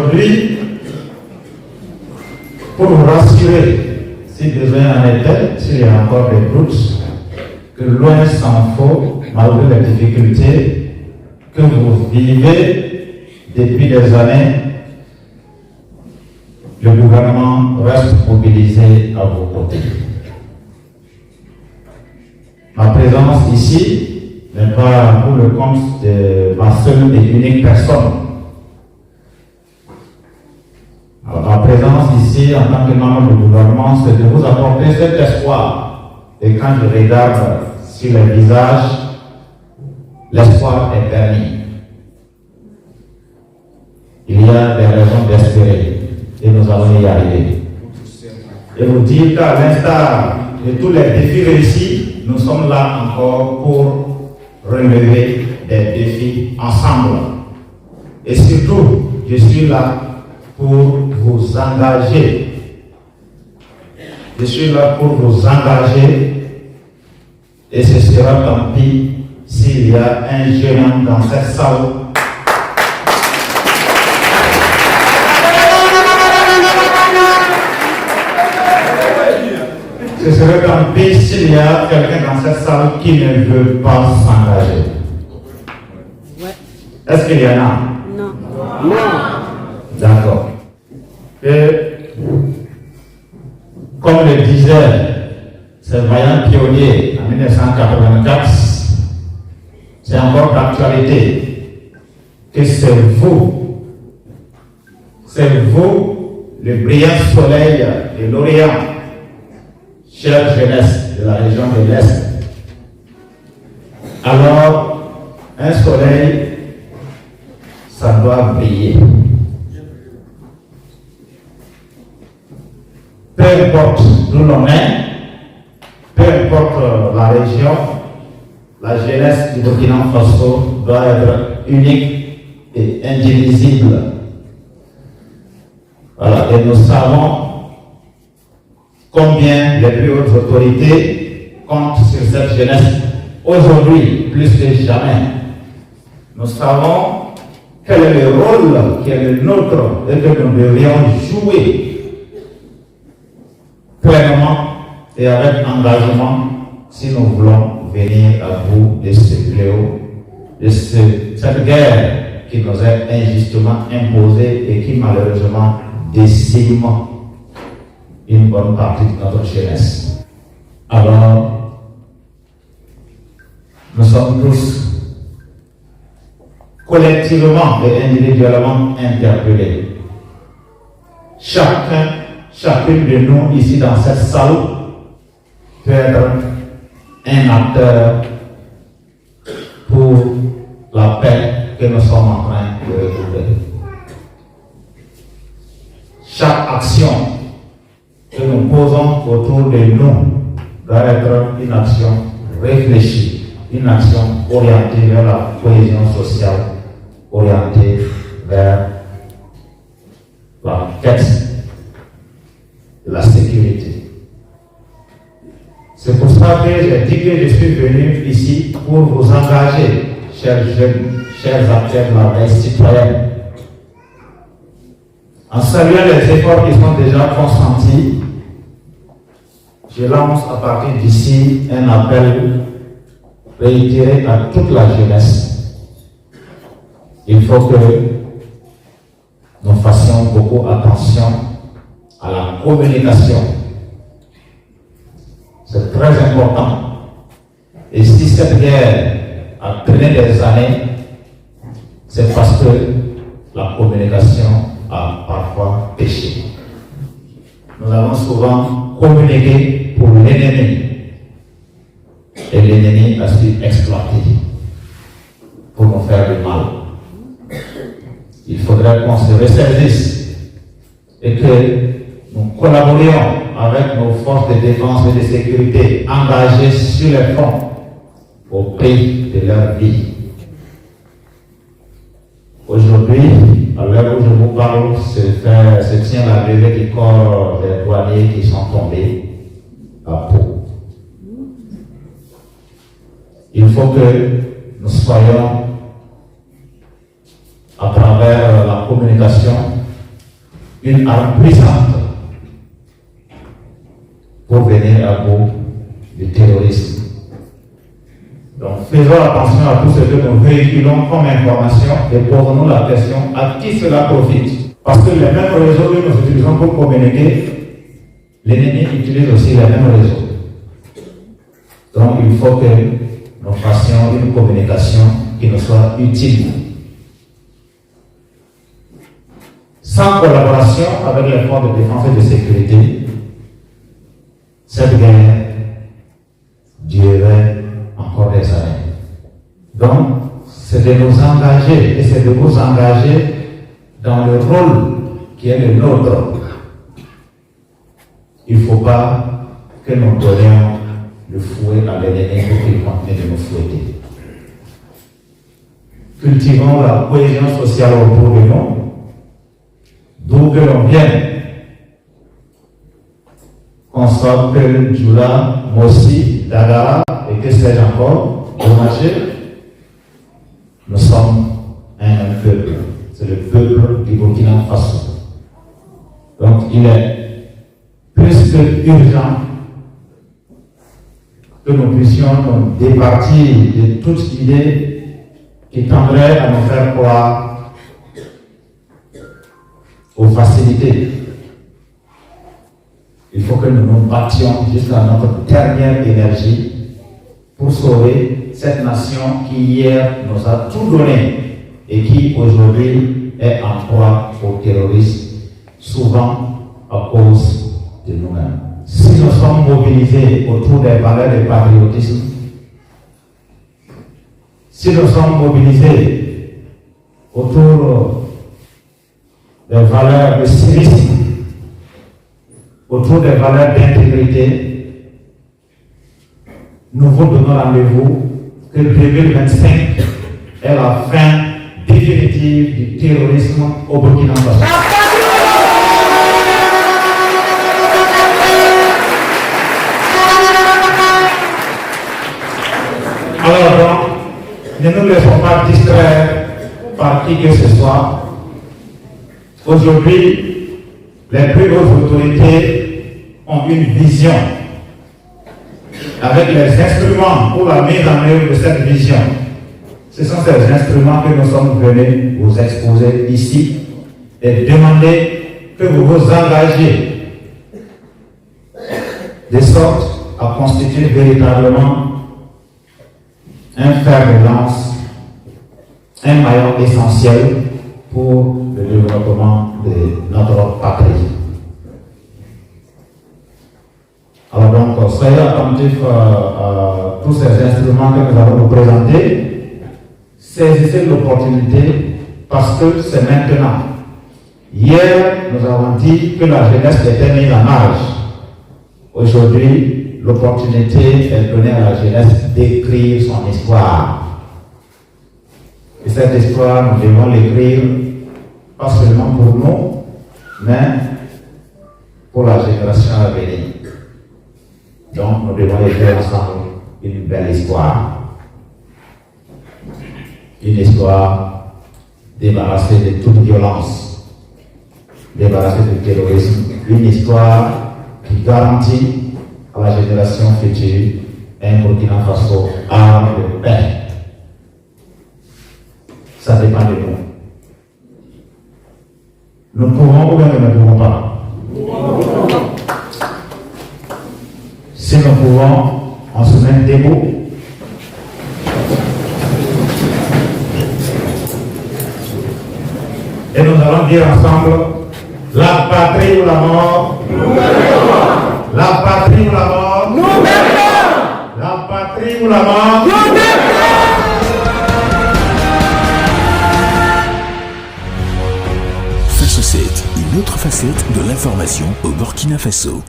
aujourd'hui, pour vous rassurer, si besoin en était, s'il y a encore des doutes, que loin s'en faut, malgré les difficultés que vous vivez depuis des années, le gouvernement reste mobilisé à vos côtés. Ma présence ici n'est pas pour le compte de ma seule et unique personne. Alors, ma présence ici en tant que membre du gouvernement, c'est de vous apporter cet espoir. Et quand je regarde sur les visages, l'espoir est permis. Il y a des raisons d'espérer et nous allons y arriver. Et vous dire qu'à l'instar de tous les défis réussis, nous sommes là encore pour relever des défis ensemble. Et surtout, je suis là pour vous engager. Je suis là pour vous engager et ce sera tant pis s'il y a un géant dans cette salle. Ce serait tant pis s'il y a quelqu'un dans cette salle qui ne veut pas s'engager. Ouais. Est-ce qu'il y en a? Non. Non. D'accord. Et comme le disait ce vaillant pionnier en 1984, c'est encore d'actualité que c'est vous, le brillant soleil de l'Orient, chère jeunesse de la région de l'Est. Alors, un soleil, ça doit briller. Peu importe d'où l'on est, peu importe la région, la jeunesse du Burkina Faso doit être unique et indivisible. Voilà, et nous savons combien les plus hautes autorités comptent sur cette jeunesse aujourd'hui, plus que jamais. Nous savons quel est le rôle qui est le nôtre et que nous devrions jouer pleinement et avec engagement si nous voulons venir à bout de ce fléau, de cette guerre qui nous est injustement imposée et qui malheureusement décime une bonne partie de notre jeunesse. Alors, nous sommes tous collectivement et individuellement interpellés. Chacune de nous ici dans cette salle peut être un acteur pour la paix que nous sommes en train de retrouver. Chaque action que nous posons autour de nous doit être une action réfléchie, une action orientée vers la cohésion sociale, orientée vers la quête de la sécurité. C'est pour ça que j'ai dit que je suis venu ici pour vous engager, chers jeunes, chers acteurs de la veille citoyenne. En saluant les efforts qui sont déjà consentis, je lance à partir d'ici un appel réitéré à toute la jeunesse. Il faut que nous fassions beaucoup attention à la communication. C'est très important. Et si cette guerre a traîné des années, c'est parce que la communication a parfois péché. Nous avons souvent communiqué pour l'ennemi. Et l'ennemi a su exploiter pour nous faire du mal. Il faudrait qu'on se ressaisisse et que nous collaborions avec nos forces de défense et de sécurité engagées sur les fronts au prix de leur vie. Aujourd'hui, à l'heure où je vous parle, se tient la levée du corps des douaniers qui sont tombés à Pau. Il faut que nous soyons, à travers la communication, une arme puissante pour venir à bout du terrorisme. Donc faisons attention à tout ce que nous véhiculons comme information et posons-nous la question à qui cela profite. Parce que les mêmes réseaux que nous utilisons pour communiquer, l'ennemi utilise aussi les mêmes réseaux. Donc il faut que nous fassions une communication qui nous soit utile. Sans collaboration avec les forces de défense et de sécurité, cette guerre durerait encore des années. Donc, c'est de nous engager et c'est de vous engager dans le rôle qui est le nôtre. Il ne faut pas que nous donnions le fouet à l'ennemi pour qu'il continue de nous fouetter. Cultivons la cohésion sociale autour de nous, d'où que l'on vienne. Constate que Djoula, Mossi, Dagara et que sais-je encore, Omaché, nous sommes un même peuple. C'est le peuple du Burkina Faso. Donc il est plus que urgent que nous puissions nous départir de toute idée qui tendrait à nous faire croire aux facilités. Il faut que nous nous battions jusqu'à notre dernière énergie pour sauver cette nation qui hier nous a tout donné et qui aujourd'hui est en proie au terrorisme, souvent à cause de nous-mêmes. Si nous sommes mobilisés autour des valeurs de patriotisme, si nous sommes mobilisés autour des valeurs de civisme, autour des valeurs d'intégrité, nous vous donnons rendez-vous que 2025 est la fin définitive du terrorisme au Burkina Faso. Alors donc, ne nous laissons pas distraire par qui que ce soit. Aujourd'hui, les plus hautes autorités ont une vision avec les instruments pour la mise en œuvre de cette vision. Ce sont ces instruments que nous sommes venus vous exposer ici et demander que vous vous engagiez de sorte à constituer véritablement un fer de lance, un maillon essentiel pour le développement de notre patrie. Alors donc, soyez attentifs à tous ces instruments que nous allons vous présenter. Saisissez l'opportunité parce que c'est maintenant. Hier, nous avons dit que la jeunesse était mise en âge. Aujourd'hui, l'opportunité est donnée à la jeunesse d'écrire son histoire. Et cette histoire, nous devons l'écrire pas seulement pour nous, mais pour la génération à venir. Donc, nous devons écrire ensemble une belle histoire. Une histoire débarrassée de toute violence, débarrassée du terrorisme. Une histoire qui garantit à la génération future un Burkina Faso arme de paix. Ça dépend de nous. Nous pouvons ou bien nous ne pouvons pas. Si nous pouvons, on se met debout. Et nous allons dire ensemble, la patrie ou la mort. La patrie ou la mort. La patrie ou la mort. Faso 7, une autre facette de l'information au Burkina Faso.